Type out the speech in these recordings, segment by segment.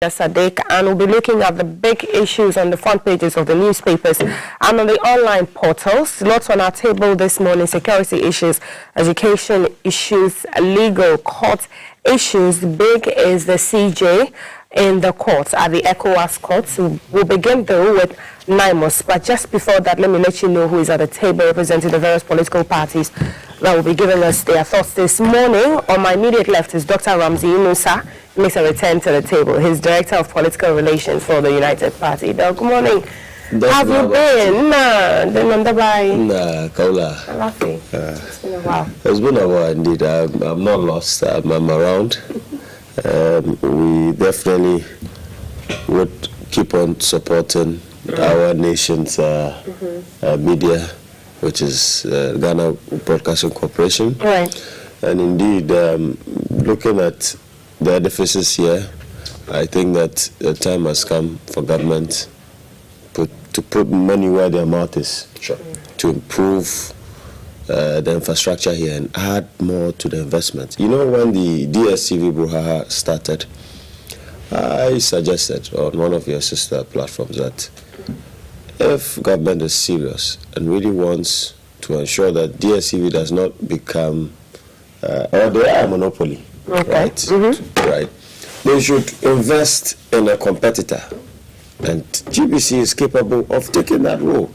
Sadiq, and we'll be looking at the big issues on the front pages of the newspapers and on the online portals. Lots on our table this morning: security issues, education issues, legal court issues. Big is the CJ in the courts, at the ECOWAS courts. We'll begin though with NIMOS, but just before that, let me let you know who is at the table representing the various political parties that will be giving us their thoughts this morning. On my immediate left is Dr. Ramzi Musa. He makes a return to the table. He's Director of Political Relations for the United Party. Doc, good morning. Have you been? Kaula. It's been a while. It's been a while indeed. I'm not lost. I'm around. We definitely would keep on supporting our nation's media, which is Ghana Broadcasting Corporation. Right. And indeed, looking at the deficits here, I think that the time has come for government to put money where their mouth is, to improve the infrastructure here and add more to the investment. You know, when the DSTV Brouhaha started, I suggested on one of your sister platforms that if government is serious and really wants to ensure that DSTV does not become or they are a monopoly, right? Right. They should invest in a competitor, and GBC is capable of taking that role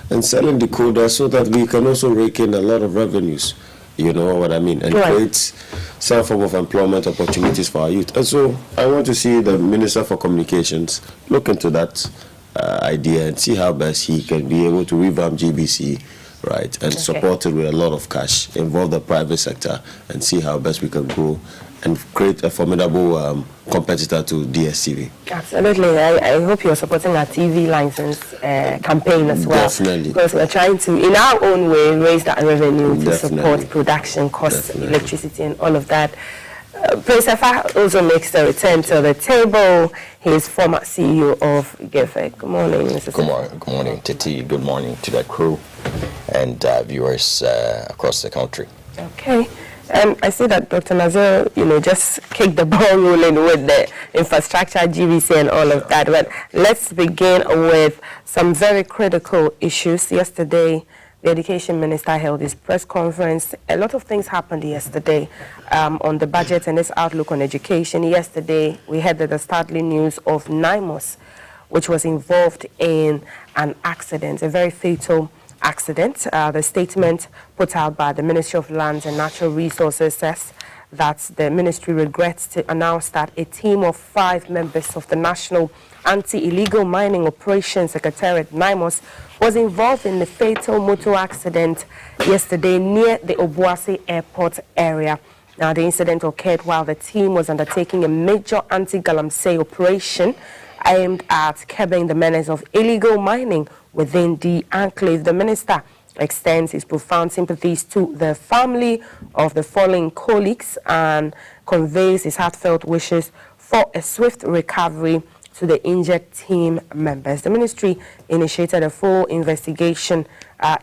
and selling decoders so that we can also rake in a lot of revenues. You know what I mean? And create some form of employment opportunities for our youth. And so I want to see the Minister for Communications look into that idea and see how best he can be able to revamp GBC, right, and support it with a lot of cash, involve the private sector, and see how best we can grow and create a formidable competitor to DSTV. Absolutely. I hope you're supporting our TV license campaign as well. Definitely. Because we're trying to, in our own way, raise that revenue to support production costs, electricity, and all of that. Prince Efa also makes the return to the table. He is former CEO of GEFEC. Good morning, Mr. Good morning, Titi. Good morning to the crew and viewers across the country. Okay. I see that Dr. Nazir, just kicked the ball rolling with the infrastructure, GBC, and all of that. But let's begin with some very critical issues. Yesterday, the Education Minister held his press conference. A lot of things happened yesterday on the budget and its outlook on education. Yesterday, we heard the startling news of NIMOS, which was involved in an accident, a very fatal accident. The statement put out by the Ministry of Lands and Natural Resources says that the ministry regrets to announce that a team of 5 members of the National Anti-Illegal Mining Operations Secretariat, NIMOS, was involved in the fatal motor accident yesterday near the Obuasi Airport area. Now, the incident occurred while the team was undertaking a major anti-galamsey operation aimed at curbing the menace of illegal mining within the enclave. The minister extends his profound sympathies to the family of the fallen colleagues and conveys his heartfelt wishes for a swift recovery to the injured team members. The ministry initiated a full investigation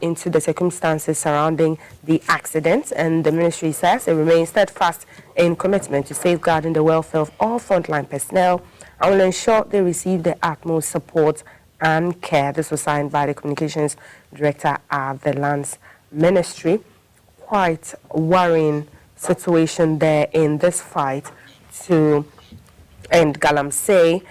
into the circumstances surrounding the accident, and the ministry says it remains steadfast in commitment to safeguarding the welfare of all frontline personnel and will ensure they receive the utmost support and care. This was signed by the Communications Director at the Lands Ministry. Quite worrying situation there in this fight to end galamsey.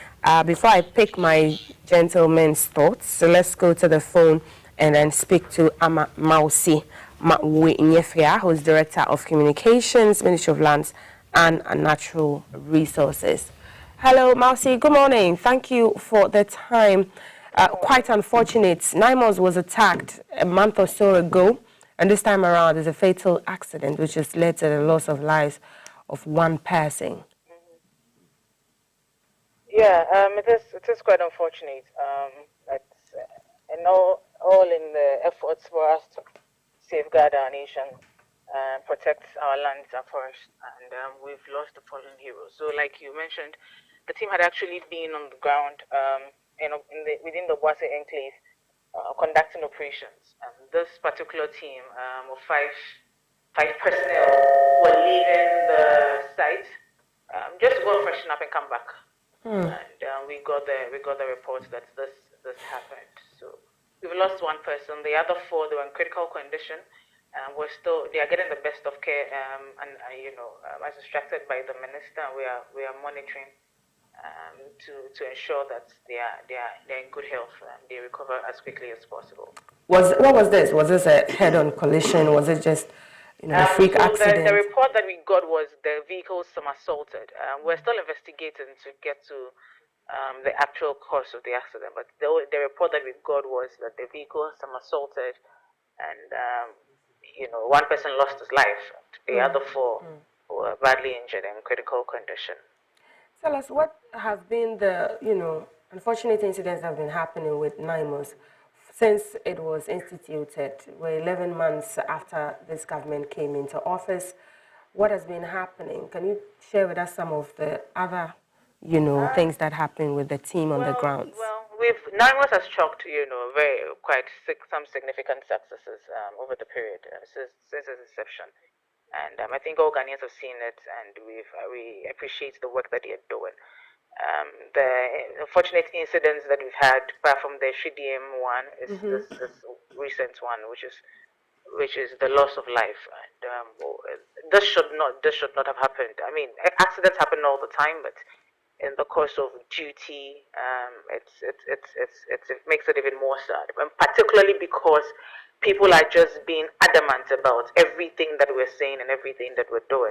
Before I pick my gentleman's thoughts, so let's go to the phone and then speak to Ama Mausi Nyefria, who is Director of Communications, Ministry of Lands and Natural Resources. Hello, Mausi. Good morning. Thank you for the time. Quite unfortunate. NIMOS was attacked a month or so ago, and this time around is a fatal accident which has led to the loss of lives of one person. Yeah, it is quite unfortunate. And all in the efforts for us to safeguard our nation, protect our lands, our forests, and we've lost the fallen heroes. So, like you mentioned, the team had actually been on the ground, within the Obuasi enclave, conducting operations. And this particular team of five personnel were leaving the site just to go and freshen up and come back. and we got the report that this happened. So we've lost one person. The other four, they were in critical condition. They are getting the best of care, as instructed by the minister. We are monitoring to ensure that they are in good health and they recover as quickly as possible. What was this? Was this a head-on collision? Was it just a freak accident? The report that we got was the vehicle somersaulted. We're still investigating to get to the actual cause of the accident, but the report that we got was that the vehicle somersaulted and one person lost his life. The other four were badly injured and in critical condition. Tell us, what have been the, unfortunate incidents that have been happening with NIMOS since it was instituted? We're 11 months after this government came into office. What has been happening? Can you share with us some of the other, things that happen with the team on the ground? Well, NIMOS has chalked, some significant successes over the period since its inception. And I think all Ghanaians have seen it, and we appreciate the work that they are doing. The unfortunate incidents that we've had, apart from the SHDM one, is this recent one, which is the loss of life. And this should not have happened. I mean, accidents happen all the time, but in the course of duty, it makes it even more sad, and particularly because people are just being adamant about everything that we're saying and everything that we're doing.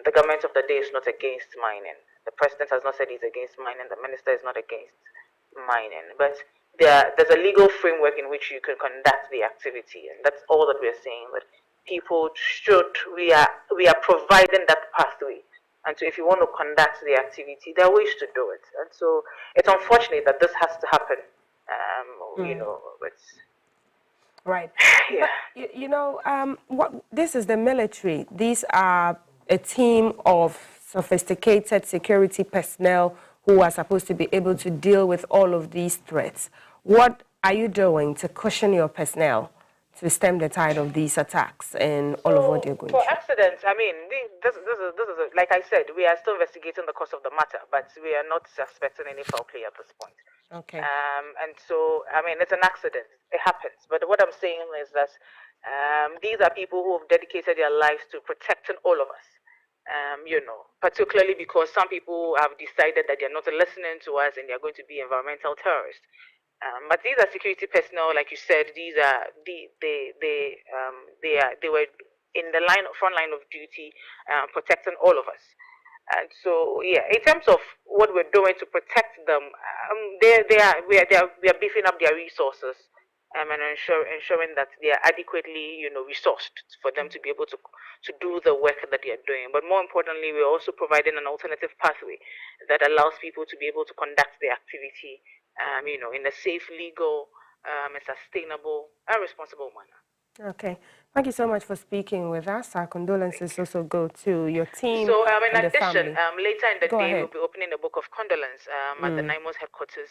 The government of the day is not against mining. The president has not said he's against mining. The minister is not against mining. But there's a legal framework in which you can conduct the activity, and that's all that we're saying. That people we are providing that pathway. And so if you want to conduct the activity, there are ways to do it. And so it's unfortunate that this has to happen, Right. Yeah. This is the military. These are a team of sophisticated security personnel who are supposed to be able to deal with all of these threats. What are you doing to cushion your personnel to stem the tide of these attacks and all of what you're going for through? accidents, I mean, this is like I said, we are still investigating the cause of the matter, but we are not suspecting any foul play at this point. Okay. And so, I mean, it's an accident. It happens. But what I'm saying is that these are people who have dedicated their lives to protecting all of us. Particularly because some people have decided that they're not listening to us and they're going to be environmental terrorists. But these are security personnel, like you said. These are they were in the front line of duty, protecting all of us. And so, yeah, in terms of what we're doing to protect them, we are beefing up their resources, and ensuring that they are adequately, resourced for them to be able to do the work that they are doing. But more importantly, we're also providing an alternative pathway that allows people to be able to conduct the activity, in a safe, legal, and sustainable, and responsible manner. Okay. Thank you so much for speaking with us. Our condolences also go to your team. So, in and addition, later in the Go day, ahead. we'll be opening a book of condolence at the NIMOS headquarters.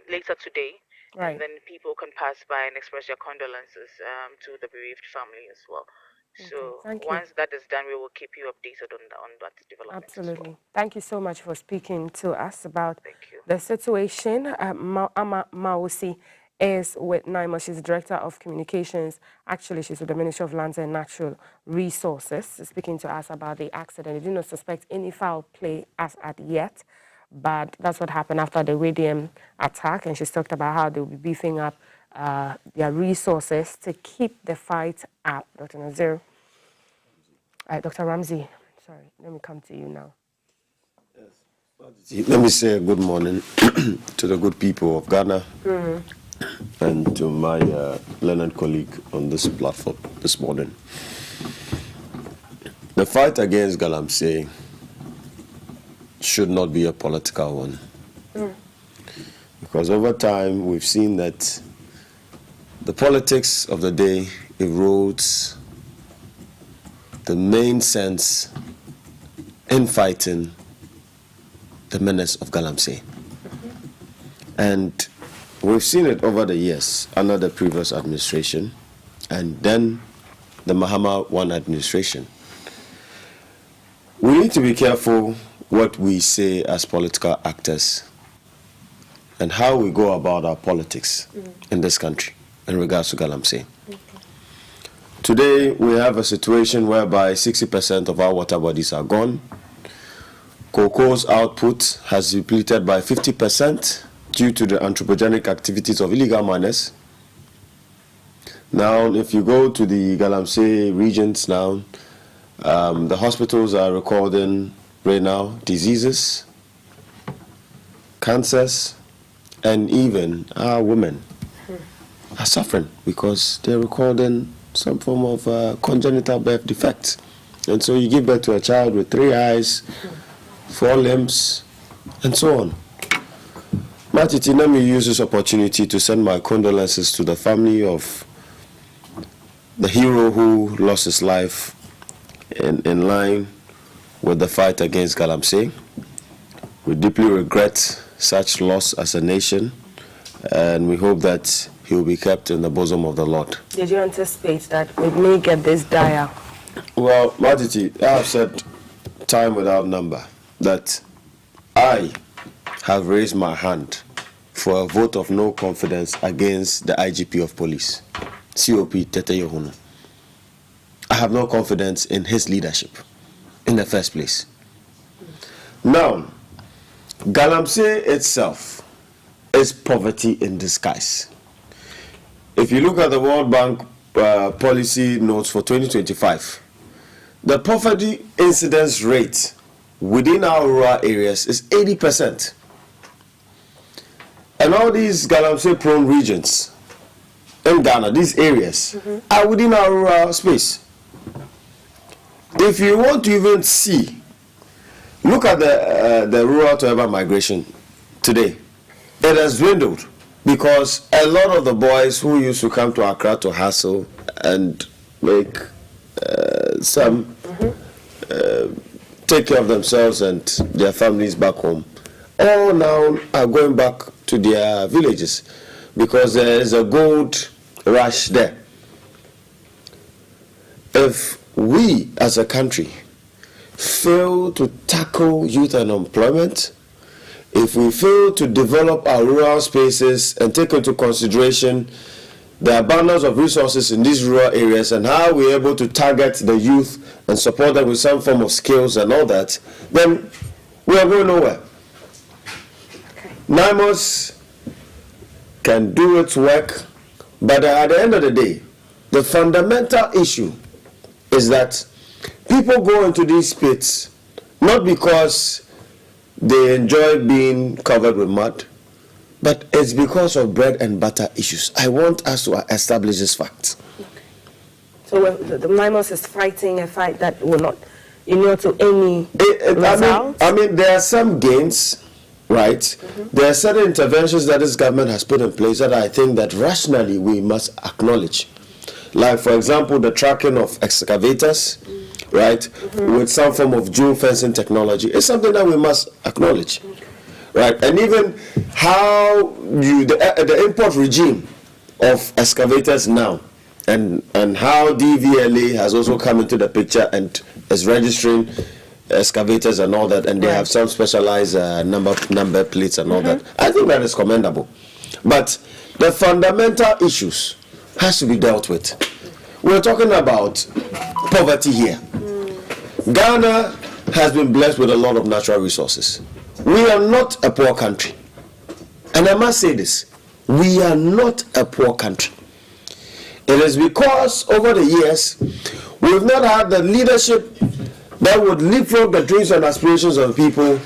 Later today, Right. and then people can pass by and express their condolences to the bereaved family as well. So Thank you. once that is done, we will keep you updated on that development. Absolutely. Thank you so much for speaking to us about Thank you. the situation. Ama Mawusi is with NIMOS. She's Director of Communications. Actually, she's with the Ministry of Lands and Natural Resources, speaking to us about the accident. They do not suspect any foul play as at yet, but that's what happened after the radium attack, and she's talked about how they'll be beefing up their resources to keep the fight up. Dr. Nazir. Dr. Ramsey, sorry, let me come to you now. Let me say good morning to the good people of Ghana and to my learned colleague on this platform this morning. The fight against Galamsey should not be a political one. Because over time we've seen that the politics of the day erodes the main sense in fighting the menace of Galamsey. And we've seen it over the years under the previous administration and then the Mahama I administration. We need to be careful what we say as political actors and how we go about our politics in this country in regards to Galamsey. Today, we have a situation whereby 60% of our water bodies are gone. Cocoa's output has depleted by 50% due to the anthropogenic activities of illegal miners. Now, if you go to the Galamsey regions now, the hospitals are recording right now diseases, cancers, and even our women are suffering because they're recording some form of congenital birth defect. And so you give birth to a child with 3 eyes, 4 limbs, and so on. Matiti, let me use this opportunity to send my condolences to the family of the hero who lost his life in line with the fight against Galamsey. We deeply regret such loss as a nation, and we hope that he will be kept in the bosom of the Lord. Did you anticipate that we may get this dire? Well, Matiti, I have said time without number that I have raised my hand for a vote of no confidence against the IGP of police, COP Tete Yohunu. I have no confidence in his leadership in the first place. Now, Galamsey itself is poverty in disguise. If you look at the World Bank policy notes for 2025, the poverty incidence rate within our rural areas is 80%. And all these Galamsey-prone regions in Ghana, these areas, are within our rural space. If you want to even see, look at the rural to urban migration today. It has dwindled because a lot of the boys who used to come to Accra to hustle and make take care of themselves and their families back home, all now are going back to their villages because there is a gold rush there. If we as a country fail to tackle youth unemployment, if we fail to develop our rural spaces and take into consideration the abundance of resources in these rural areas and how we're able to target the youth and support them with some form of skills and all that, then we are going nowhere. NIMOS can do its work, but at the end of the day, the fundamental issue is that people go into these pits not because they enjoy being covered with mud, but it's because of bread and butter issues. I want us to establish this fact. Okay. So the NIMOS is fighting a fight that will not, to any result? I mean, there are some gains, right? There are certain interventions that this government has put in place that I think that rationally we must acknowledge. Like, for example, the tracking of excavators, right, with some form of dual fencing technology is something that we must acknowledge, right? And even how the import regime of excavators now, and how DVLA has also come into the picture and is registering excavators and all that, and they have some specialized number plates and all that. I think that is commendable, but the fundamental issues has to be dealt with. We're talking about poverty here. Ghana has been blessed with a lot of natural resources. We are not a poor country. And I must say this, we are not a poor country. It is because over the years, we've not had the leadership that would leapfrog the dreams and aspirations of people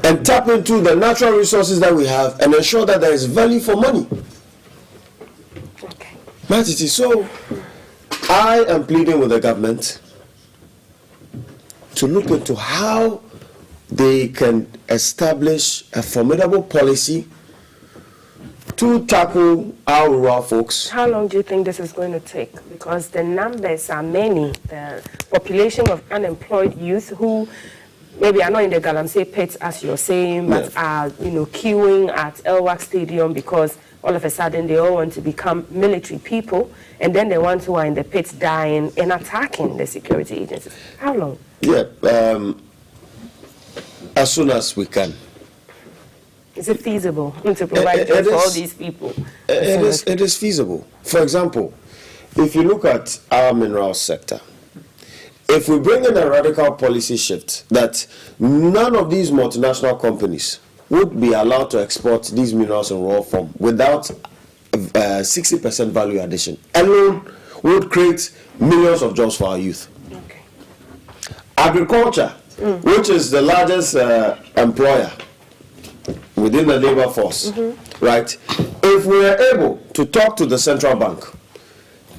and tap into the natural resources that we have and ensure that there is value for money. Matiti, so I am pleading with the government to look into how they can establish a formidable policy to tackle our rural folks. How long do you think this is going to take? Because the numbers are many. The population of unemployed youth who maybe are not in the Galamsey pits, as you're saying, but are, queuing at Elwak Stadium because all of a sudden they all want to become military people, and then the ones who are in the pits dying and attacking the security agencies. How long? Yeah, as soon as we can. Is it feasible to provide It jobs for all is. these people? It is feasible. For example, if you look at our mineral sector, if we bring in a radical policy shift that none of these multinational companies would be allowed to export these minerals in raw form without 60% value addition, alone would create millions of jobs for our youth. Okay. Agriculture, which is the largest employer within the labor force, right? If we are able to talk to the central bank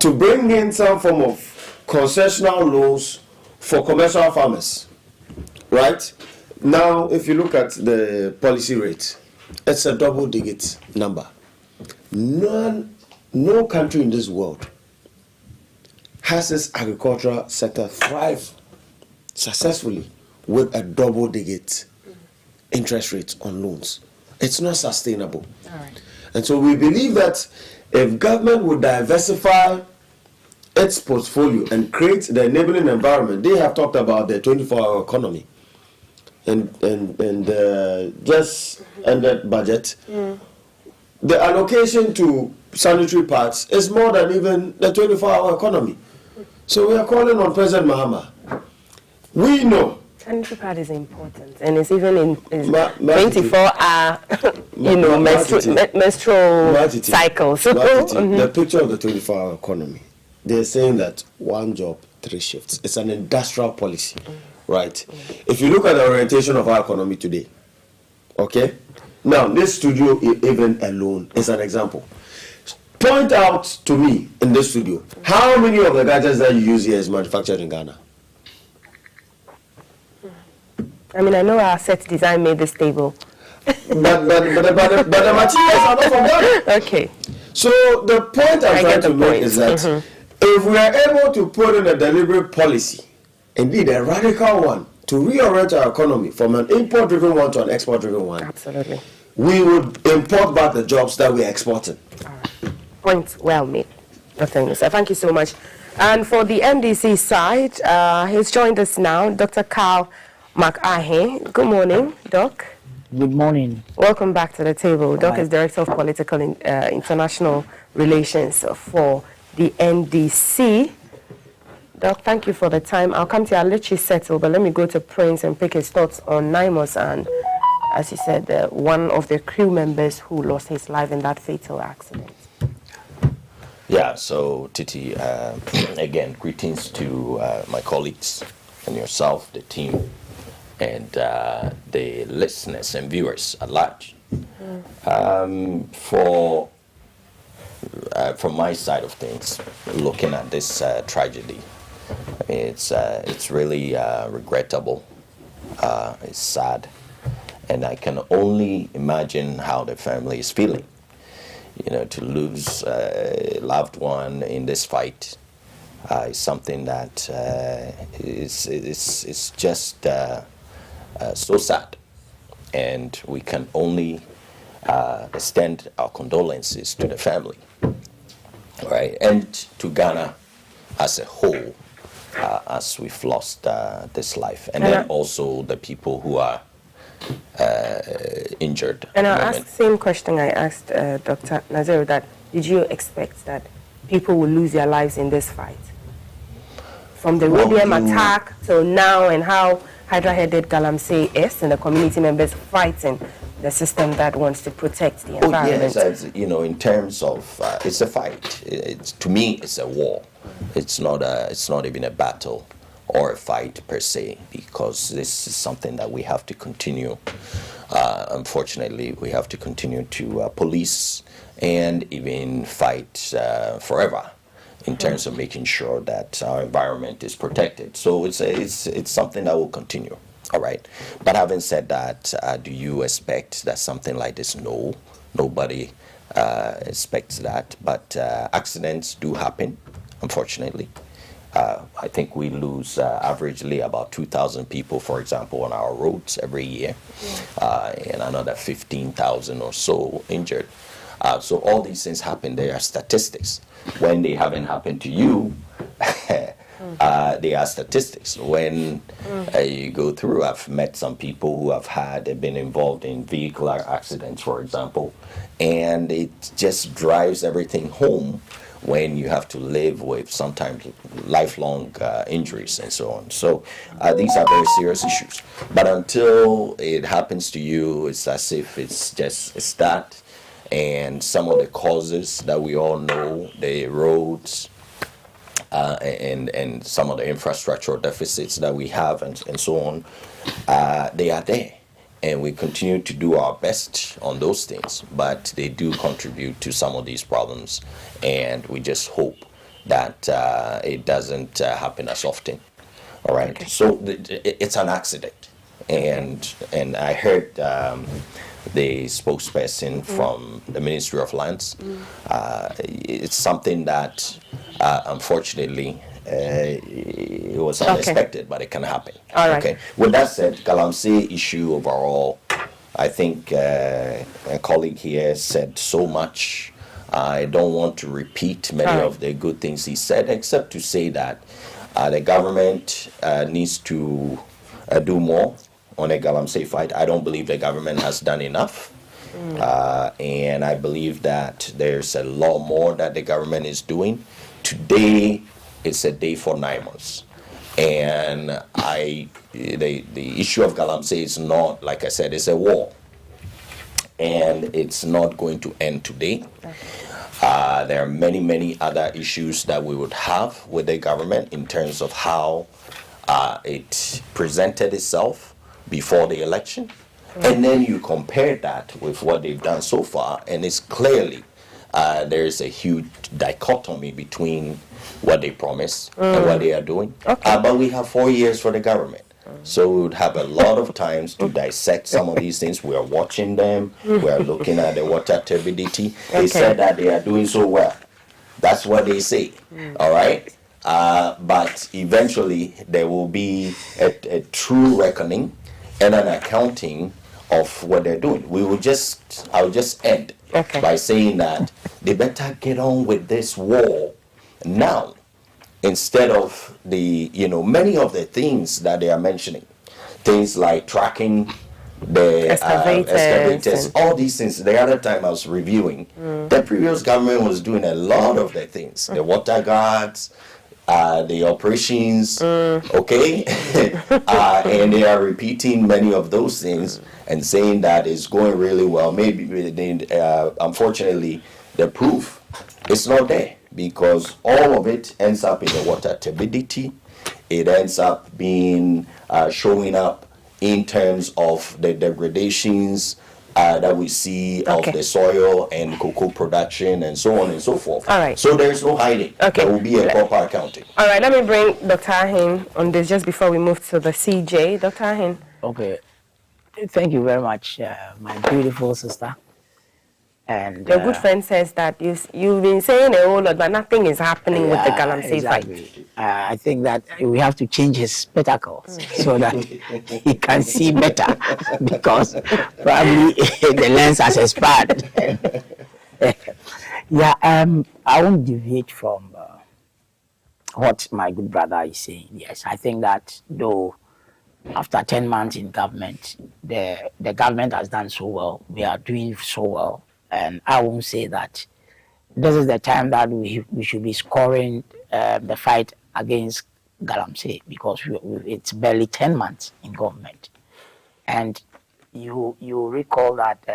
to bring in some form of concessional loans for commercial farmers, right? Now, if you look at the policy rate, it's a double-digit number. No country in this world has its agricultural sector thrive successfully with a double-digit interest rate on loans. It's not sustainable. All right. And so we believe that if government would diversify its portfolio and create the enabling environment, they have talked about the 24-hour economy and just ended budget. The allocation to sanitary pads is more than even the 24-hour economy. So we are calling on President Mahama. We know. Sanitary pad is important, and it's even in 24-hour, menstrual cycle. So, the picture of the 24-hour economy, they're saying that one job, 3 shifts. It's an industrial policy, right? If you look at the orientation of our economy today, okay? Now, this studio even alone is an example. Point out to me in this studio, how many of the gadgets that you use here is manufactured in Ghana? I mean, I know our set design made this table. but the materials are not from Ghana. Okay. So the point I'm trying to make is that if we are able to put in a deliberate policy, indeed a radical one, to reorient our economy from an import-driven one to an export-driven one, Absolutely. we would import back the jobs that we are exporting. All right. Point well made. Dr. Yunusa, thank you so much. And for the MDC side, he's joined us now, Dr. Carl McAhe. Good morning, Doc. Good morning. Welcome back to the table. Doc is Director of Political International Relations for the NDC. Doc, thank you for the time. I'll come to you. I'll let you settle, but let me go to Prince and pick his thoughts on Naimos and, as he said, one of the crew members who lost his life in that fatal accident. Yeah, so Titi, again, greetings to my colleagues and yourself, the team, and the listeners and viewers at large. From my side of things, looking at this tragedy, I mean, it's really regrettable. It's sad, and I can only imagine how the family is feeling. You know, to lose a loved one in this fight is something that is just so sad, and we can only extend our condolences to the family, right, and to Ghana as a whole, as we've lost this life, and then also the people who are injured. And I'll ask the same question I asked Dr. Naziru, that did you expect that people will lose their lives in this fight? From the radium attack till now, and how hydra-headed Galamsey is and the community members fighting the system that wants to protect the environment. Yes, you know, in terms of, it's a fight. To me, it's a war. It's not even a battle or a fight per se, because this is something that we have to continue. Unfortunately, we have to continue to police and even fight forever in terms of making sure that our environment is protected. So it's something that will continue. All right. But having said that, do you expect that something like this? No, nobody expects that. But accidents do happen, unfortunately. I think we lose averagely about 2,000 people, for example, on our roads every year, and another 15,000 or so injured. So all these things happen. They are statistics. When they haven't happened to you, They are statistics. When you go through, I've met some people who have been involved in vehicular accidents, for example, and it just drives everything home when you have to live with sometimes lifelong injuries and so on. So these are very serious issues. But until it happens to you, it's as if it's that. And some of the causes that we all know, the roads, and some of the infrastructural deficits that we have and so on, they are there. And we continue to do our best on those things, but they do contribute to some of these problems. And we just hope that it doesn't happen as often. All right. Okay. So it's an accident. And I heard the spokesperson from the Ministry of Lands. It's something that, unfortunately, it was unexpected, but it can happen. All right. Okay. With that said, Galamsey issue overall, I think my colleague here said so much. I don't want to repeat many of the good things he said, except to say that the government needs to do more on the Galamsey fight. I don't believe the government has done enough. And I believe that there's a lot more that the government is doing. Today is a day for 9 months. And the issue of Galamsey is not, like I said, it's a war. And it's not going to end today. There are many, many other issues that we would have with the government in terms of how it presented itself before the election. And then you compare that with what they've done so far, and it's clearly there is a huge dichotomy between what they promised and what they are doing. But we have 4 years for the government. So we would have a lot of times to dissect some of these things. We are watching them. We are looking at the water turbidity. They said that they are doing so well. That's what they say. All right? But eventually there will be a true reckoning and an accounting of what they're doing. I'll just end by saying that they better get on with this war now, instead of many of the things that they are mentioning, things like tracking the excavators, all these things. The other time I was reviewing, the previous government was doing a lot of the things, the water guards, the operations, and they are repeating many of those things and saying that it's going really well. Maybe, unfortunately, the proof is not there, because all of it ends up in the water turbidity. It ends up being showing up in terms of the degradations that we see of the soil and cocoa production and so on and so forth. All right. So there is no hiding. There will be a proper accounting. All right, let me bring Dr. Ahin on this just before we move to the CJ. Dr. Ahin. Okay. Thank you very much, my beautiful sister. And your good friend says that you've been saying a whole lot, but nothing is happening with the Galamsey fight. I think that we have to change his spectacles so that he can see better, because probably the lens has expired. I won't deviate from what my good brother is saying. Yes, I think that though after 10 months in government, the government has done so well. We are doing so well. And I won't say that this is the time that we should be scoring the fight against Galamsey, because it's barely 10 months in government. And you recall that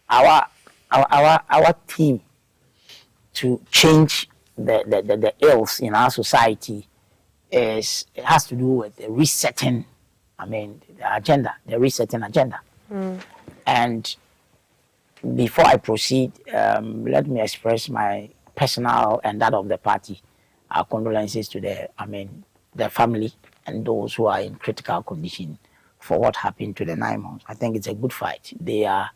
our team to change the ills in our society has to do with the resetting. The resetting agenda. And before I proceed, let me express my personal and that of the party condolences to the family and those who are in critical condition for what happened to the 9 months. I think it's a good fight. They are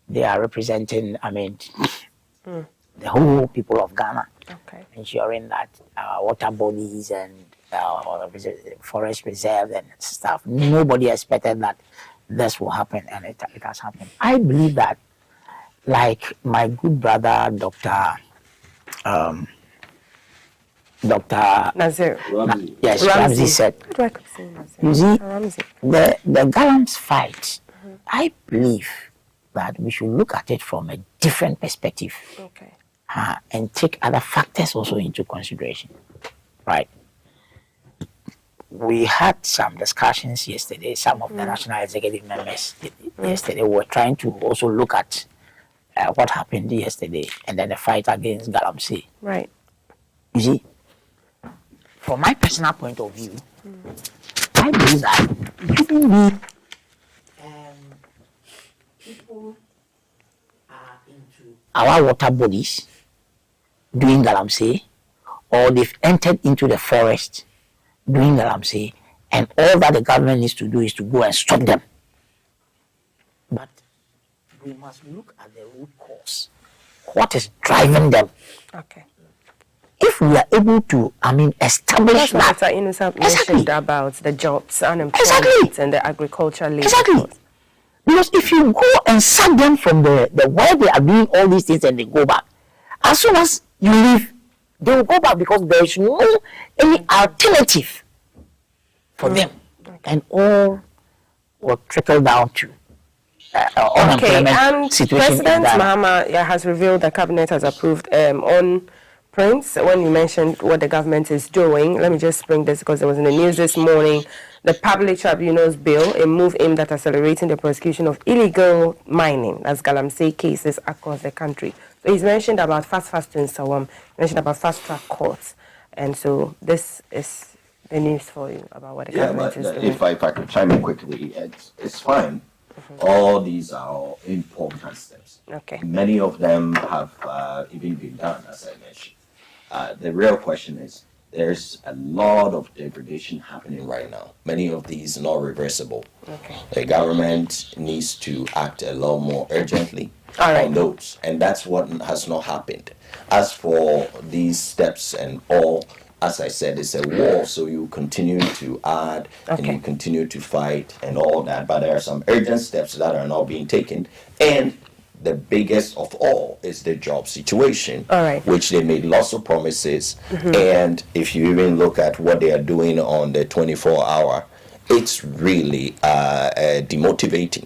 representing, the whole people of Ghana, ensuring that our water bodies and forest reserve and stuff. Nobody expected that this will happen, and it has happened. I believe that, like my good brother, Dr. Dr. Nazir. Yes, Ramsey. Ramsey said. How do I keep saying Nazir? You see, Ramsey. the Gallam's fight, I believe that we should look at it from a different perspective Okay. and take other factors also into consideration. Right. We had some discussions yesterday, some of the National Executive members yesterday were trying to also look at what happened yesterday and then the fight against Galamsey. Right. You see, from my personal point of view, I believe that given the people are into our water bodies doing Galamsey, or they've entered into the forest doing Galamsey, and all that the government needs to do is to go and stop them. But we must look at the root cause. What is driving them? Okay. If we are able to, establish That's what that. Dr. Inusab mentioned about the jobs, unemployment, Exactly. and the agricultural labor. Exactly. Because if you go and sack them from the where they are doing all these things and they go back, as soon as you leave, they will go back because there is no any alternative for them. And all will trickle down to Okay, unemployment and situation. President Mahama has revealed the cabinet has approved on Prince. When you mentioned what the government is doing, let me just bring this because it was in the news this morning. The Public Tribunals Bill, a move aimed at accelerating the prosecution of illegal mining, as Galamsey cases across the country. So he's mentioned about fast in Sawam, mentioned about fast track courts, and so this is the news for you about what the government is doing. If I could chime in quickly, it's fine. All these are important steps. Okay. Many of them have even been done, as I mentioned. The real question is, there's a lot of degradation happening right now. Many of these are not reversible. Okay. The government needs to act a lot more urgently All right. on those, and that's what has not happened. As for these steps and all, as I said, it's a war, so you continue to add and Okay. you continue to fight and all that, but there are some urgent steps that are not being taken, and the biggest of all is the job situation, All right. which they made lots of promises, and if you even look at what they are doing on the 24-hour, it's really demotivating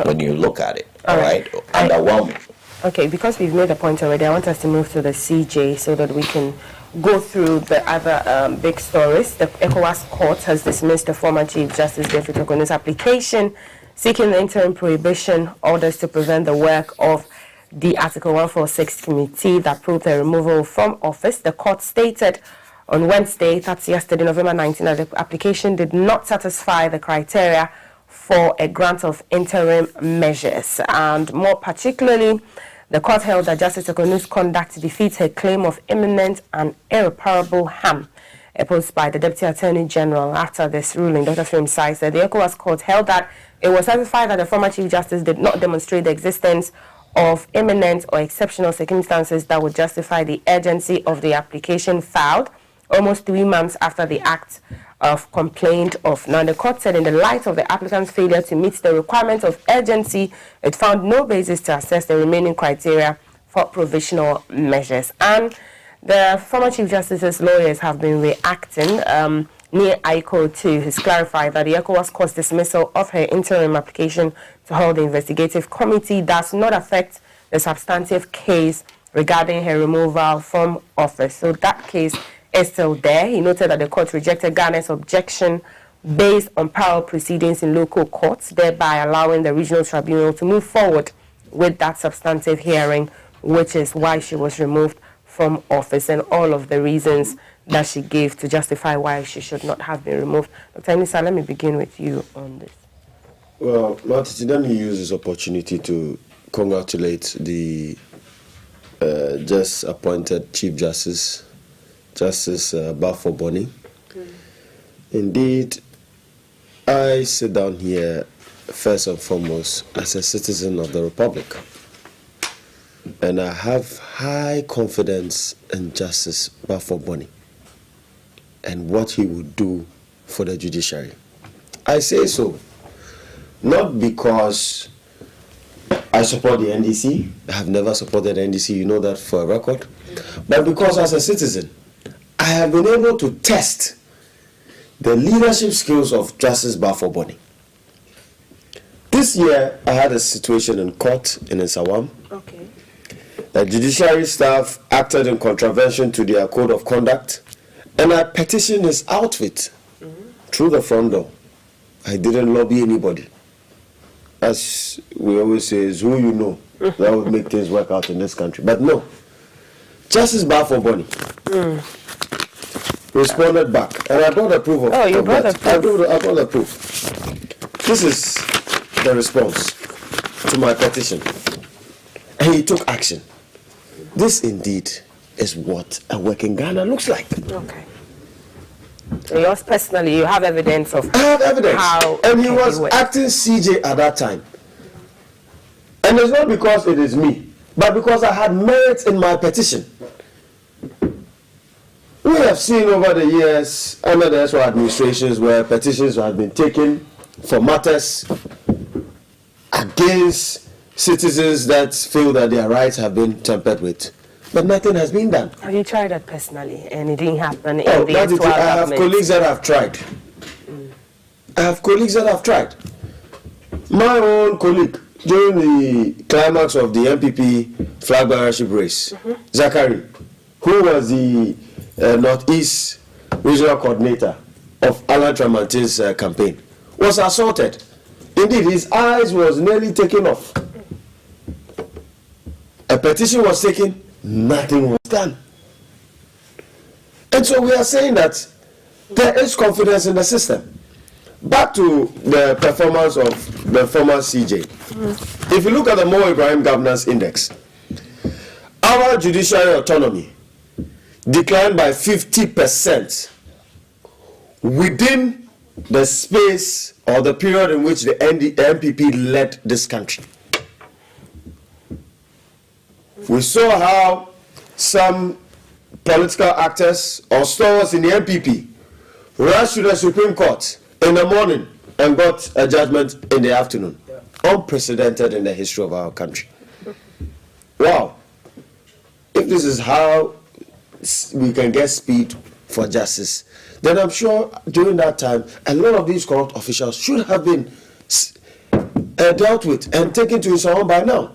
when you look at it, all right? Underwhelming. Okay, because we've made the point already, I want us to move to the CJ so that we can go through the other big stories. The ECOWAS court has dismissed the former Chief Justice David Okonu's application seeking the interim prohibition orders to prevent the work of the Article 146 committee that approved the removal from office. The court stated on Wednesday, that's yesterday, November 19, that the application did not satisfy the criteria for a grant of interim measures. And more particularly, the court held that Justice Okonu's conduct defeats her claim of imminent and irreparable harm posed by the Deputy Attorney General. After this ruling, Dr. Phim Sai said the ECOWAS court held that it was satisfied that the former Chief Justice did not demonstrate the existence of imminent or exceptional circumstances that would justify the urgency of the application filed almost 3 months after the act of complaint of. Now, the court said in the light of the applicant's failure to meet the requirements of urgency, it found no basis to assess the remaining criteria for provisional measures. And the former Chief Justice's lawyers have been reacting. Near Aiko too has clarified that the ECOWAS court's dismissal of her interim application to hold the investigative committee does not affect the substantive case regarding her removal from office. So that case is still there. He noted that the court rejected Ghana's objection based on parallel proceedings in local courts, thereby allowing the regional tribunal to move forward with that substantive hearing, which is why she was removed from office and all of the reasons that she gave to justify why she should not have been removed. Dr. Inisa, let me begin with you on this. Well, Martin, let me use this opportunity to congratulate the just appointed Chief Justice, Justice Bafo Boni. Indeed, I sit down here first and foremost as a citizen of the Republic. And I have high confidence in Justice Bafo Boni and what he would do for the judiciary. I say so, not because I support the NDC. I have never supported the NDC, you know that for a record. But because as a citizen, I I have been able to test the leadership skills of Justice Bafo Boni. This year, I had a situation in court in Nsawam. Okay. The judiciary staff acted in contravention to their code of conduct, and I petitioned his outfit through the front door. I didn't lobby anybody. As we always say, is who you know that would make things work out in this country. But no, Justice Bafo Boni responded back, and I brought the proof of Oh, you of brought that. the proof. I brought the proof. This is the response to my petition, and he took action. This indeed is what a working Ghana looks like. Okay. So yours personally, you have evidence of I have evidence. how And he okay, was went. acting CJ at that time. And it's not because it is me, but because I had merit in my petition. We have seen over the years under the SWA administrations where petitions have been taken for matters against citizens that feel that their rights have been tampered with. But nothing has been done. Have you tried that personally and it didn't happen in Oh, the that is SWA it. I have government? colleagues that have tried. I have colleagues that have tried. My own colleague during the climax of the MPP flag bearership race, Zachary, who was the Northeast Regional Coordinator of Alan Tramantin's campaign, was assaulted. Indeed, his eyes was nearly taken off. A petition was taken, nothing was done. And so we are saying that there is confidence in the system. Back to the performance of the former CJ. If you look at the Mo Ibrahim Governance Index, our judiciary autonomy declined by 50% within the space or the period in which the MPP led this country. We saw how some political actors or stalwarts in the MPP rushed to the Supreme Court in the morning and got a judgment in the afternoon. Unprecedented in the history of our country. Wow. If this is how we can get speed for justice, then I'm sure during that time, a lot of these corrupt officials should have been dealt with and taken to his own by now.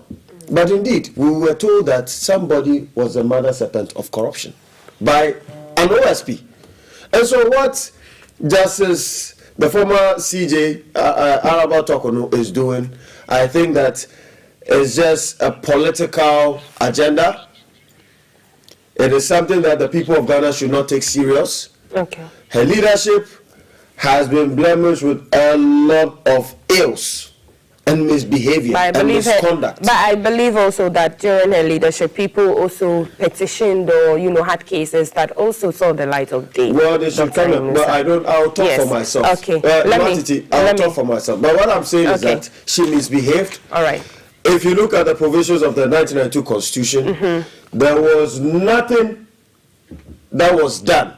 But indeed, we were told that somebody was the mother serpent of corruption by an OSP. And so what Justice, the former CJ, Araba Tokono, is doing, I think that is just a political agenda. It is something that the people of Ghana should not take serious. Okay. Her leadership has been blemished with a lot of ills and misbehavior and misconduct. But I believe also that during her leadership, people also petitioned or had cases that also saw the light of day. Well, they should Dr. come. But I'll talk for myself. Okay. I'll talk for myself. But what I'm saying is that she misbehaved. All right. If you look at the provisions of the 1992 Constitution, there was nothing that was done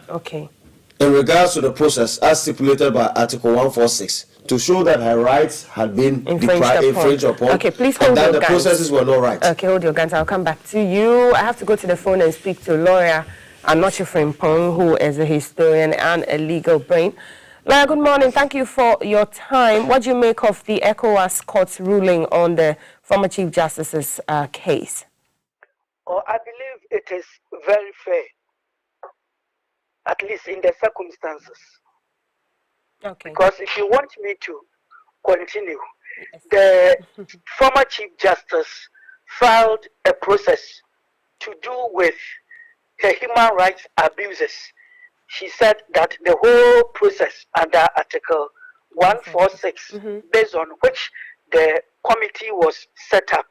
in regards to the process as stipulated by Article 146 to show that her rights had been infringed upon. Okay, please hold and that your the guns. processes were not right. Okay, hold your guns. I'll come back to you. I have to go to the phone and speak to lawyer Anoche Frimpong, who is a historian and a legal brain. Lawyer, good morning. Thank you for your time. What do you make of the ECOWAS court's ruling on the former Chief Justice's case? Oh, I believe it is very fair, at least in the circumstances. Okay. Because if you want me to continue, the former Chief Justice filed a process to do with her human rights abuses. She said that the whole process under Article 146, based on which the committee was set up,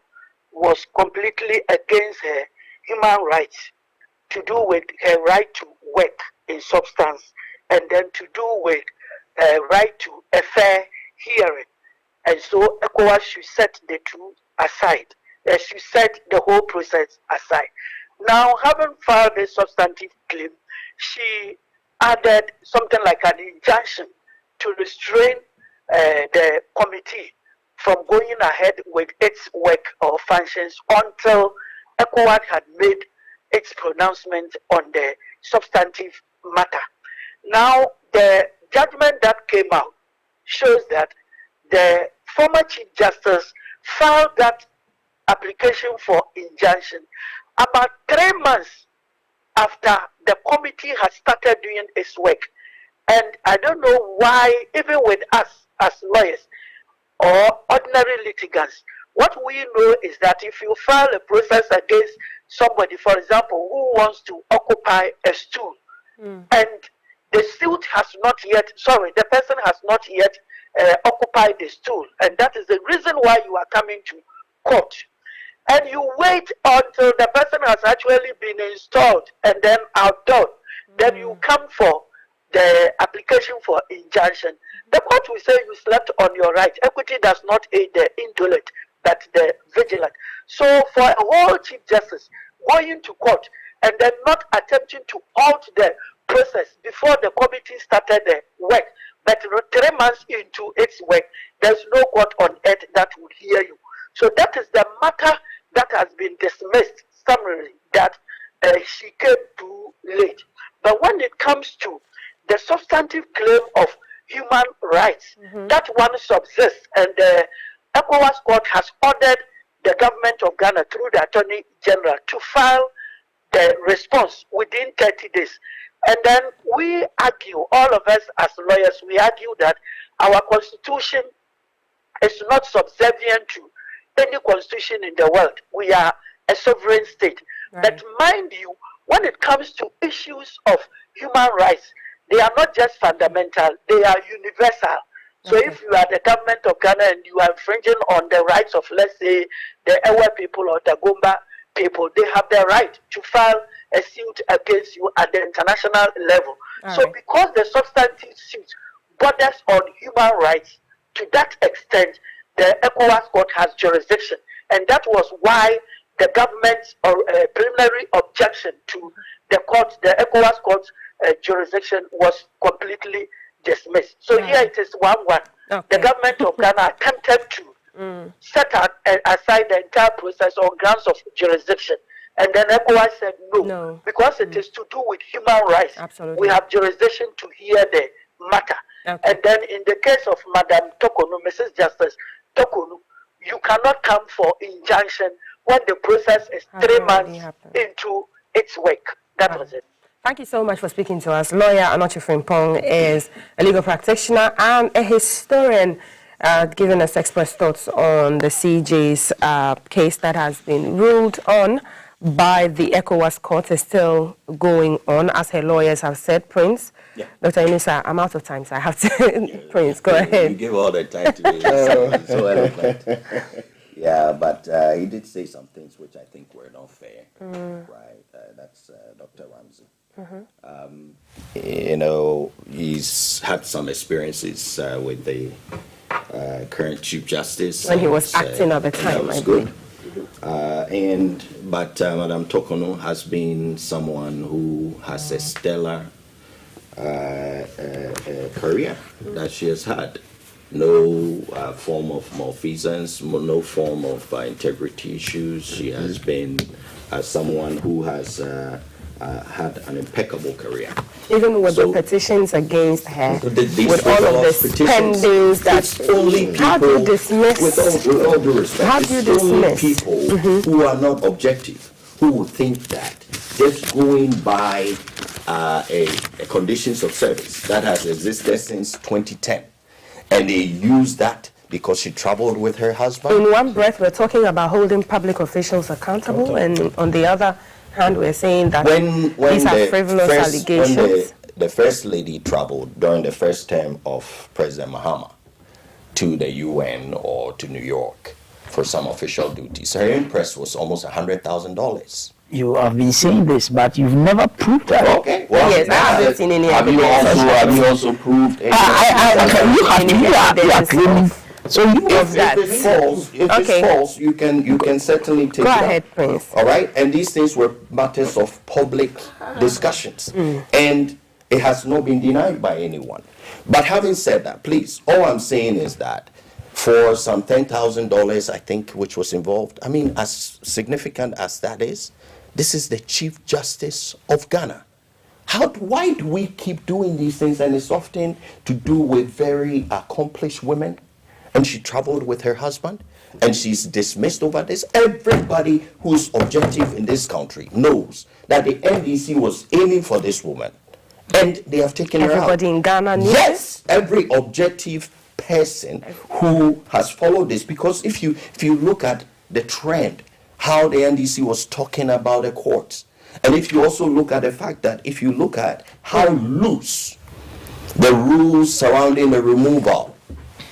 was completely against her human rights, to do with her right to work in substance, and then to do with her right to a fair hearing. And so ECOWAS should set the two aside. They should set the whole process aside. Now, having filed a substantive claim, she added something like an injunction to restrain the committee from going ahead with its work or functions until ECOWAS had made its pronouncement on the substantive matter. Now, the judgment that came out shows that the former Chief Justice filed that application for injunction about 3 months after the committee had started doing its work. And I don't know why, even with us as lawyers or ordinary litigants, what we know is that if you file a process against somebody, for example, who wants to occupy a stool, and the suit has not yet, the person has not yet occupied the stool, and that is the reason why you are coming to court. And you wait until the person has actually been installed and then outdone, then you come for the application for injunction. The court will say you slept on your right. Equity does not aid the indolent, but the vigilant. So for a whole Chief Justice going to court and then not attempting to halt the process before the committee started the work, but 3 months into its work, there's no court on earth that would hear you. So that is the matter that has been dismissed summarily, that she came too late. But when it comes to the substantive claim of human rights, that one subsists, and the ECOWAS court has ordered the government of Ghana through the Attorney General to file the response within 30 days. And then we argue, all of us as lawyers, we argue that our constitution is not subservient to any constitution in the world. We are a sovereign state. Right. But mind you, when it comes to issues of human rights, they are not just fundamental, they are universal. So if you are the government of Ghana and you are infringing on the rights of, let's say, the Ewe people or the Gomba people, they have the right to file a suit against you at the international level. So because the substantive suit borders on human rights, to that extent, the ECOWAS court has jurisdiction. And that was why the government's preliminary objection to the court, the ECOWAS court's jurisdiction, was completely dismissed. So here it is 1-1. The government of Ghana attempted to set aside the entire process on grounds of jurisdiction. And then ECOWAS said no. Because it is to do with human rights. Absolutely. We have jurisdiction to hear the matter. And then in the case of Madam Tokonu, Mrs. Justice Tokonu, you cannot come for injunction when the process is 3 months into its work. That was it. Thank you so much for speaking to us. Lawyer Anoche Frimpong is a legal practitioner and a historian, giving us express thoughts on the CJ's case that has been ruled on by the ECOWAS court is still going on, as her lawyers have said. Prince, Dr. Inusa, I'm out of time, so I have to. Prince, go ahead. You give all the time today. So eloquent. Yeah, but he did say some things which I think were not fair. Right? That's Dr. Ramsey. You know, he's had some experiences with the current Chief Justice. When he was acting at the time, I believe. But Madam Tokonu has been someone who has a stellar career that she has had. No form of malfeasance, no form of integrity issues. She has been someone who has had an impeccable career. Even with the petitions against her, with all of the petitions, that's only people, how do you dismiss? With all due respect, how do you dismiss? Only dismiss? people who are not objective, who would think that just going by a conditions of service that has existed since 2010, and they use that because she traveled with her husband. In one breath, we're talking about holding public officials accountable, and on the other hand, we're saying that these are frivolous allegations. When the First Lady traveled during the first term of President Mahama to the UN or to New York for some official duties, her impress was almost $100,000. You have been saying this, but you've never proved that. Okay. Well, yes, I haven't seen any have you also proved you are claiming. So if it's false, it's false, you can certainly take it up. Go ahead, Prince. All right, and these things were matters of public discussions, and it has not been denied by anyone. But having said that, please, all I'm saying is that for some $10,000, I think, which was involved, I mean, as significant as that is, this is the Chief Justice of Ghana. Why do we keep doing these things? And it's often to do with very accomplished women. And she traveled with her husband, and she's dismissed over this. Everybody who's objective in this country knows that the NDC was aiming for this woman, and they have taken her out. Everybody in Ghana knows. Yes, every objective person who has followed this, because if you look at the trend, how the NDC was talking about the courts, and if you also look at the fact that if you look at how loose the rules surrounding the removal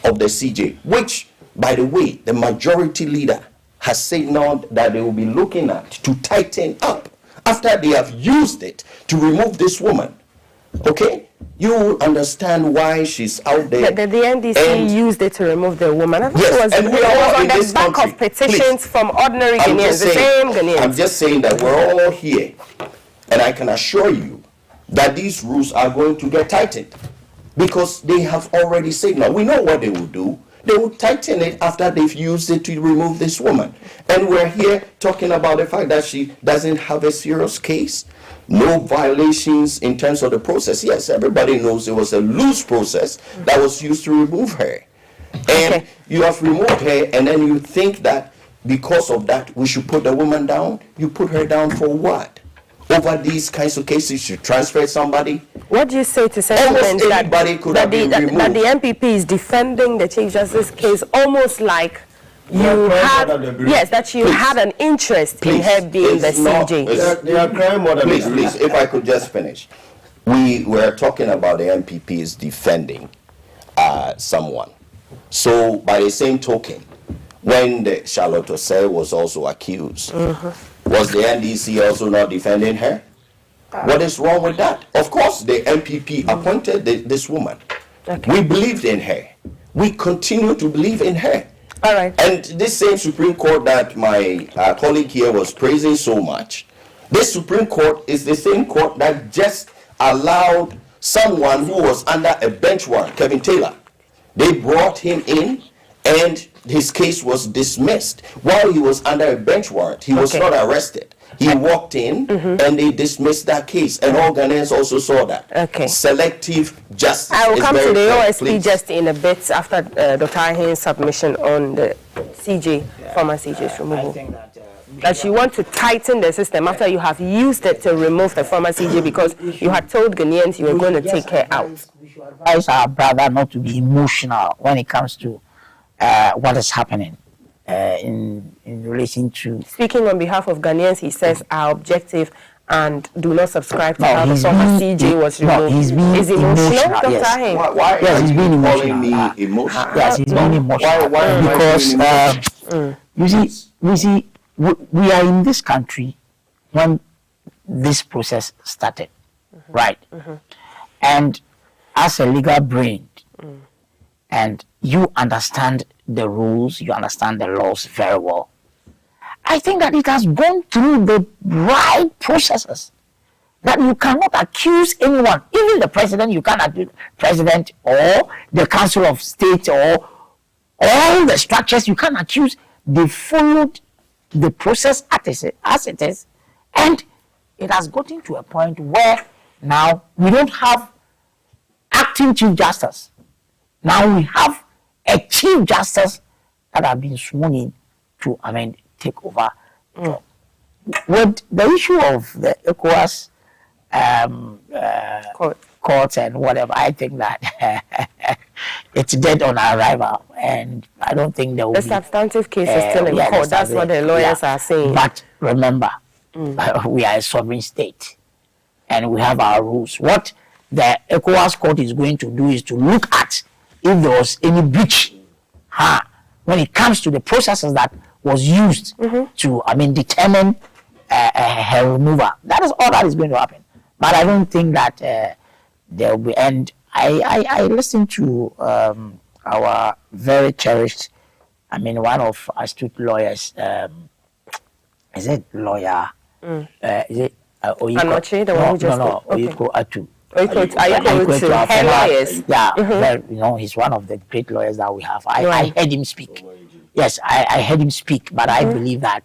of the CJ, which, by the way, the majority leader has signaled that they will be looking at to tighten up after they have used it to remove this woman. Okay? You will understand why she's out there. The NDC And- used it to remove the woman. I think Yes, it was, and we it are all was on in the this back country. of petitions Please. from ordinary I'm Ghanaians, just the saying- same Ghanaians. I'm just saying that we're all here, and I can assure you that these rules are going to get tightened because they have already signaled. We know what they will do. They will tighten it after they've used it to remove this woman. And we're here talking about the fact that she doesn't have a serious case, no violations in terms of the process. Yes, everybody knows it was a loose process that was used to remove her. And Okay. you have removed her, and then you think that because of that we should put the woman down. You put her down for what? Over these kinds of cases, you transfer somebody. What do you say to Almost sentiments that, anybody could that, have been that removed. the MPP is defending the Chief Justice case almost like you Yeah, had, more than the yes, that you Please. had an interest in Please. her being the It's not- CJ? it's- They are crying more than Please, the please, if I could just finish. We were talking about the MPPs defending someone. So, by the same token, when the Charlotte Osei was also accused, was the NDC also not defending her? What is wrong with that? Of course, the MPP appointed this woman. Okay. We believed in her. We continue to believe in her. All right. And this same Supreme Court that my colleague here was praising so much, this Supreme Court is the same court that just allowed someone who was under a bench warrant, Kevin Taylor. They brought him in and his case was dismissed. While he was under a bench warrant, he was Okay. not arrested. He walked in and they dismissed that case. And all Ghanaians also saw that. Okay. Selective justice. I will is come to very the clear. OSP Please. just in a bit after Dr. Ahin's submission on the CJ, former CJ's removal. That you want to tighten the system after you have used it to remove the former CJ because you had told Ghanaians you were going to take her out. We should advise our brother not to be emotional when it comes to what is happening in relation to. Speaking on behalf of Ghanaians, he says our objective and do not subscribe to No, how the he's former being- CJ was no, removed. he's being Is emotional, emotional, Dr. yes. Ahin? Why Yes, are he's you being calling me emotional. emotional? Yes, he's being emotional why am I because being you see, we are in this country when this process started, right? And as a legal brain, and you understand the rules, you understand the laws very well. I think that it has gone through the right processes. That you cannot accuse anyone, even the president. You can't accuse president or the Council of State or all the structures. You can't accuse. They followed the process as it is, and it has gotten to a point where now we don't have acting Chief Justice. Now we have a Chief Justice that have been sworn in to, take over. With the issue of the ECOWAS courts and whatever, I think that it's dead on arrival, and I don't think there will The be substantive case is still in court. That's what the lawyers are saying. But remember, we are a sovereign state, and we have our rules. What the ECOWAS court is going to do is to look at if there was any breach when it comes to the processes that was used to, determine her removal. That is all that is going to happen. But I don't think that there will be. And I listened to our very cherished, one of astute lawyers. Is it lawyer? Is it Oyiko? Anoche, the one who just no, spoke. Okay. Oyiko Atu. Oyiko to head lawyers. Yeah, well, he's one of the great lawyers that we have. I heard him speak. Yes, I heard him speak, but I believe that,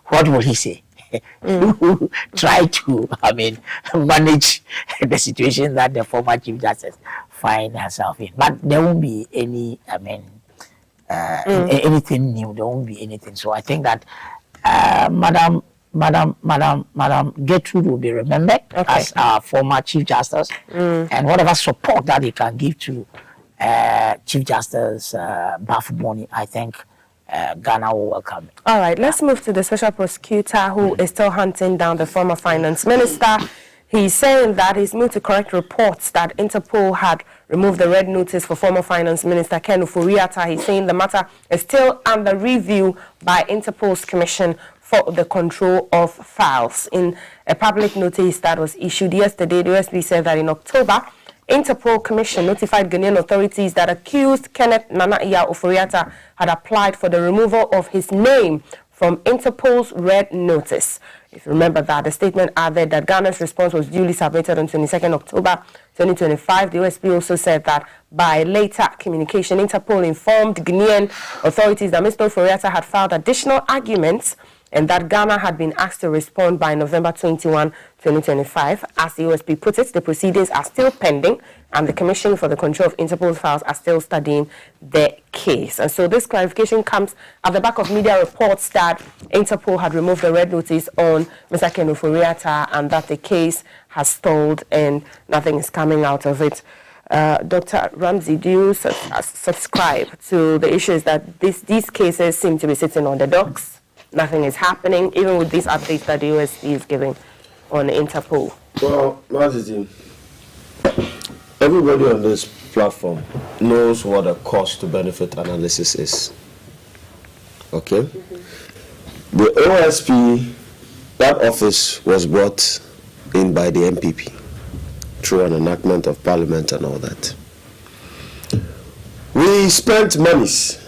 what will he say? to try to, manage the situation that the former Chief Justice find herself in. But there won't be any, anything new. There won't be anything. So I think that Madam Gertrude will be remembered as our former Chief Justice, and whatever support that he can give to Chief Justice Bafuboni, I think Ghana will welcome it. All right, let's move to the special prosecutor who is still hunting down the former finance minister. He's saying that he's moved to correct reports that Interpol had removed the red notice for former finance minister Ken Ofori-Atta. He's saying the matter is still under review by Interpol's Commission for the Control of Files. In a public notice that was issued yesterday, the OSP said that in October, Interpol Commission notified Ghanaian authorities that accused Kenneth Nana-Iya Ofori-Atta had applied for the removal of his name from Interpol's red notice. If you remember that, the statement added that Ghana's response was duly submitted on 22nd October 2025. The OSP also said that by later communication, Interpol informed Ghanaian authorities that Mr. Ofori-Atta had filed additional arguments and that Ghana had been asked to respond by November 21, 2025. As the OSP put it, the proceedings are still pending and the Commission for the Control of Interpol Files are still studying the case. And so this clarification comes at the back of media reports that Interpol had removed the red notice on Mr. Ken Ofori-Atta and that the case has stalled and nothing is coming out of it. Dr. Ramsey, do you subscribe to the issues that these cases seem to be sitting on the docks? Nothing is happening, even with these updates that the OSP is giving on Interpol? Well, Martin, everybody on this platform knows what a cost to benefit analysis is. Okay? The OSP, that office was brought in by the MPP through an enactment of Parliament and all that. We spent monies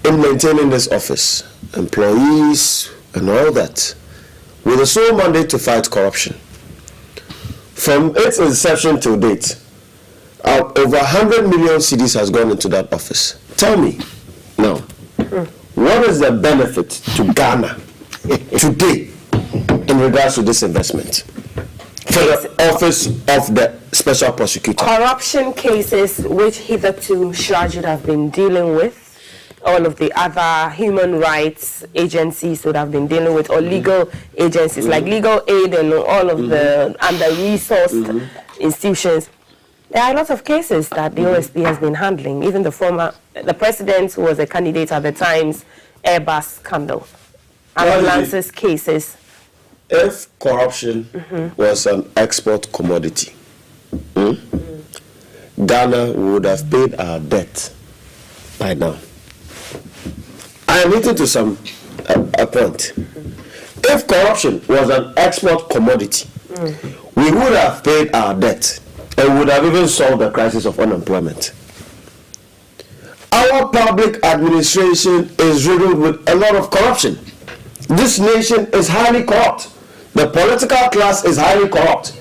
in maintaining this office, employees and all that, with the sole mandate to fight corruption. From its inception till date, over 100 million cedis has gone into that office. Tell me now, what is the benefit to Ghana today in regards to this investment for the office of the special prosecutor? Corruption cases which hitherto should have been dealing with, all of the other human rights agencies would have been dealing with, or legal agencies like legal aid and all of the under-resourced institutions. There are a lot of cases that the OSP has been handling. Even the president who was a candidate at the time's Airbus scandal, ambulances cases. If corruption was an export commodity, Ghana would have paid our debt by now. I am hitting to a point. If corruption was an export commodity, we would have paid our debt and would have even solved the crisis of unemployment. Our public administration is riddled with a lot of corruption. This nation is highly corrupt. The political class is highly corrupt.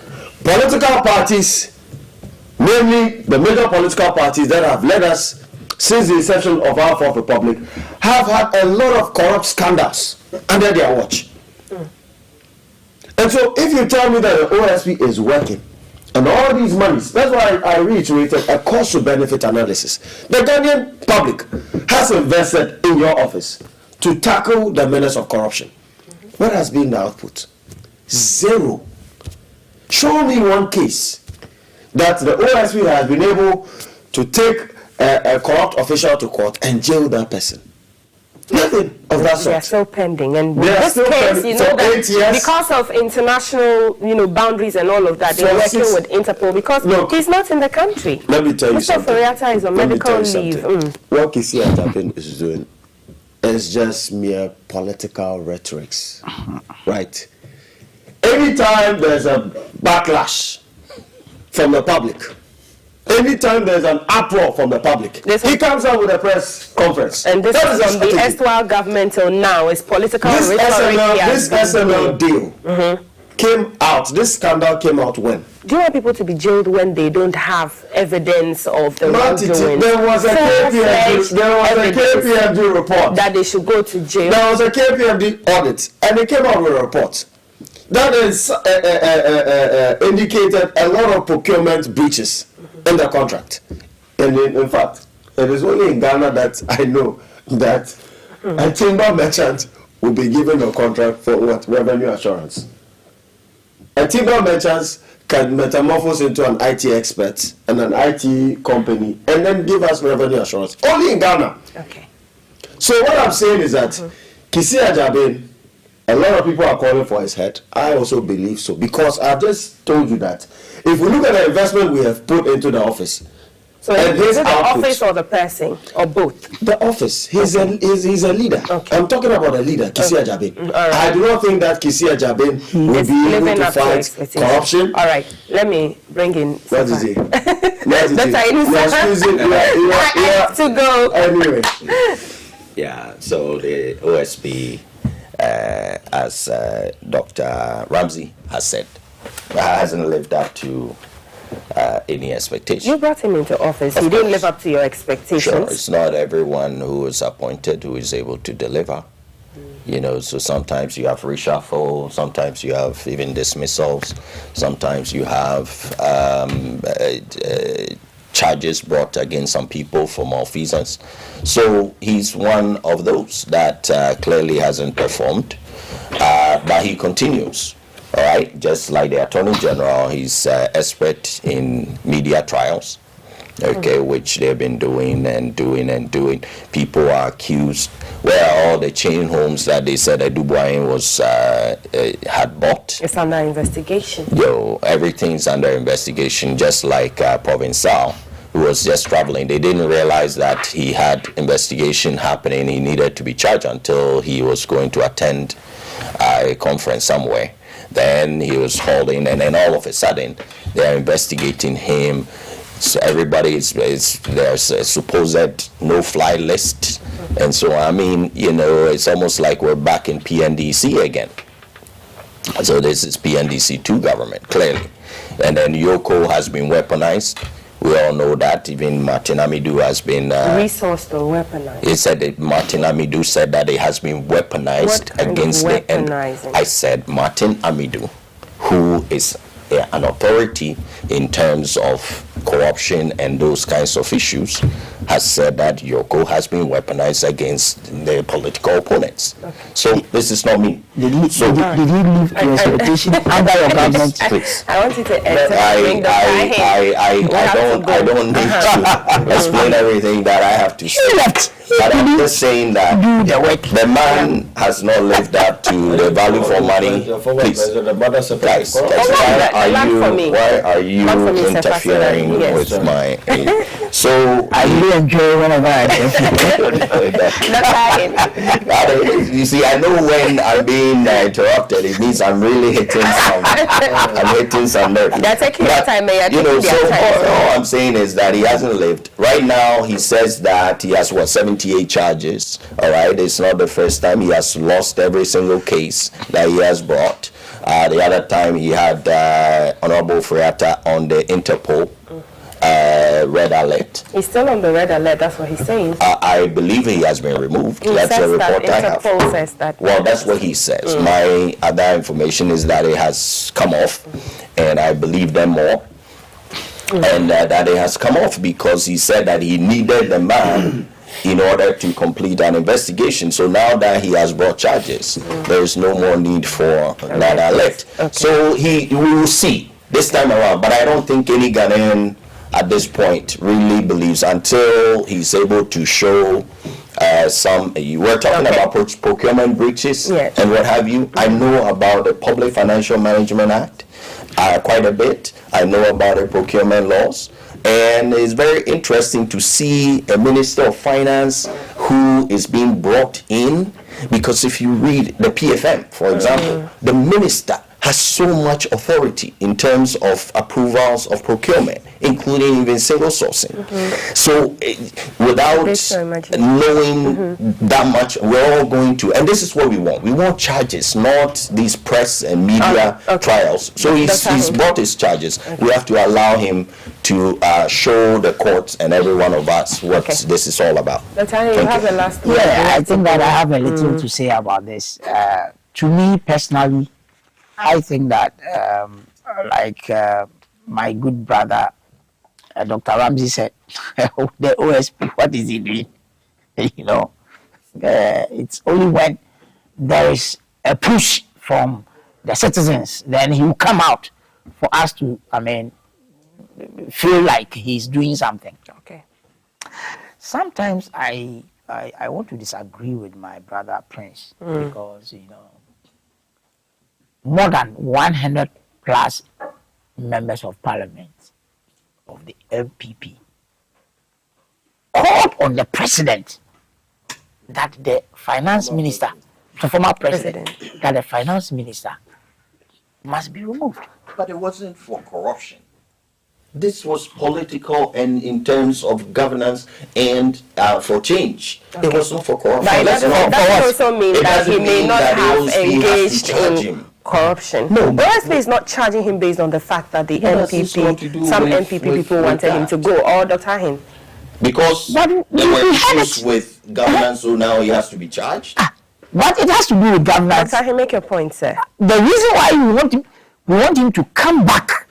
Political parties, namely the major political parties that have led us since the inception of our Fourth Republic, have had a lot of corrupt scandals under their watch. And so if you tell me that the OSP is working and all these monies, that's why I reiterated a cost to benefit analysis. The Ghanaian public has invested in your office to tackle the menace of corruption. What has been the output? Zero. Show me one case that the OSP has been able to take a corrupt official to court and jail that person. Nothing of that sort. They are still pending, and They are this still case, pending you know, for that 8 years. because of international, boundaries and all of that, they're working with Interpol because he's not in the country. Let me tell you Mr. something. Ofori-Atta is on medical leave. What Kisi Atapin is doing is just mere political rhetorics, right? Anytime there's a backlash from the public, anytime there's an uproar from the public, he comes out with a press conference. And this That is his from the strategy. erstwhile government till now. It's political This rhetoric. SML deal came out. This scandal came out when? Do you want people to be jailed when they don't have evidence of the wrongdoing? There was a KPMG report that they should go to jail. There was a KPMG audit, and they came out with a report that is indicated a lot of procurement breaches in the contract. And in fact, it is only in Ghana that I know that a timber merchant will be given a contract for what? Revenue assurance. A timber merchant can metamorphose into an IT expert and an IT company and then give us revenue assurance. Only in Ghana. Okay. So what I'm saying is that Kisi Ajabin, a lot of people are calling for his head. I also believe so, because I've just told you that if we look at the investment we have put into the office, so is it the office or the person or both? The office. He's a leader. Okay. I'm talking about a leader, Kisi Ajabin. Right. I do not think that Kisi Ajabin will be able to fight corruption. All right, let me bring in. What is it? That's how you have to go. Anyway. Yeah, so the OSP, as Dr. Ramsey has said, hasn't lived up to any expectation. You brought him into office. He didn't live up to your expectations. Sure, it's not everyone who is appointed who is able to deliver. You know, so sometimes you have reshuffle, sometimes you have even dismissals, sometimes you have charges brought against some people for malfeasance. So he's one of those that clearly hasn't performed, but he continues. All right, just like the Attorney General, he's expert in media trials, okay, which they've been doing and doing and doing. People are accused. Well, all the chain homes that they said that Dubois was had bought. It's under investigation. Everything's under investigation, just like Provincial, who was just traveling. They didn't realize that he had investigation happening. He needed to be charged until he was going to attend a conference somewhere. Then he was holding, and then all of a sudden they're investigating him. So everybody there's a supposed no-fly list, and so I mean, you know, it's almost like we're back in PNDC again. So this is PNDC 2 government, clearly, and then Yoko has been weaponized. We all know that. Even Martin Amidou has been resourced or weaponized. He said that Martin Amidou said that it has been weaponized against the end. I said Martin Amidou, who is an authority in terms of corruption and those kinds of issues, has said that Yoko has been weaponized against the political opponents. Okay. So this is not me. Did you leave your expectation under your government? Please. I want you to I don't need to explain everything that I have to say. But I'm just saying that the man has not lived up to the value for money. Please, guys, why are you interfering with my? So I really enjoy whenever I you see, I know when I'm being interrupted, it means I'm really hitting some nerves. They're taking your time, you know. So all I'm saying is that he hasn't lived. Right now, he says that he has 78 charges. All right, it's not the first time. He has lost every single case that he has brought. The other time he had Honorable Freata on the Interpol red alert. He's still on the red alert. That's what he's saying. I believe he has been removed. That's a report I have. Interpol says that. Well, that's what he says. My other information is that it has come off, and I believe them more. And that it has come off because he said that he needed the man in order to complete an investigation. So now that he has brought charges, there is no more need for that alert. Okay. So we will see this time around. But I don't think any Ghanaian at this point really believes, until he's able to show we're talking about procurement breaches and what have you. I know about the Public Financial Management Act quite a bit. I know about the procurement laws. And it's very interesting to see a Minister of Finance who is being brought in, because if you read the PFM, for example, the minister has so much authority in terms of approvals of procurement, including even single sourcing. So without knowing that much, we're all going to, and this is what we want. We want charges, not these press and media trials. So he's brought his charges. We have to allow him to show the courts and every one of us what this is all about. Dr. you have the last word. Yeah, I think that I have a little to say about this. To me personally, I think that like my good brother Dr. Ramsey said, the OSP, what is he doing? You know, it's only when there is a push from the citizens, then he will come out for us to, I mean, feel like he's doing something. Okay. Sometimes I want to disagree with my brother Prince because, you know, more than 100 plus members of parliament of the MPP called on the president that the finance minister, the former president, that the finance minister must be removed. But it wasn't for corruption. This was political and in terms of governance and for change. It was not for corruption. But that also means that he may not have engaged in corruption. No, OSP is not charging him based on the fact that the MPP, some MPP people wanted him to go, or Dr. Hin. Because there were issues with governance, so now he has to be charged. What it has to do with governance? Dr. Hin, make your point, sir. The reason why we want him to come back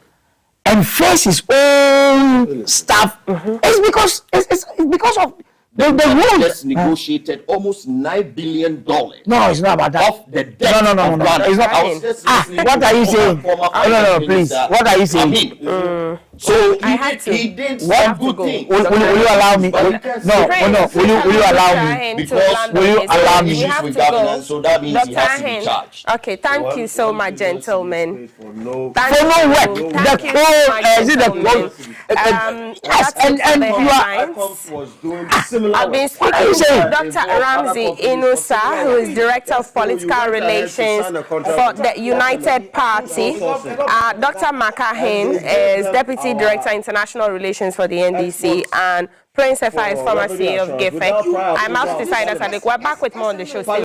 and face his own stuff is because it's because of the rule. Just negotiated almost $9 billion. No, it's not about that. Of the debt. No. It's not. What are you saying? No, please. What are you saying? So he did one good thing. Will you allow me? No. Will you allow me? Because will you allow me? Issues with governance, so that means he has to be charged. Okay, thank you so much, gentlemen. For no work. The code, is it the code? Yes, and you are. I've been speaking to Dr. Ramsey Inusa, who is Director of Political Relations for the United Party. Dr. Makahin is Deputy Director International Relations for the NDC, and Prince Effa is former CEO of GIFE. I'm out to decide that we're back with more on the show.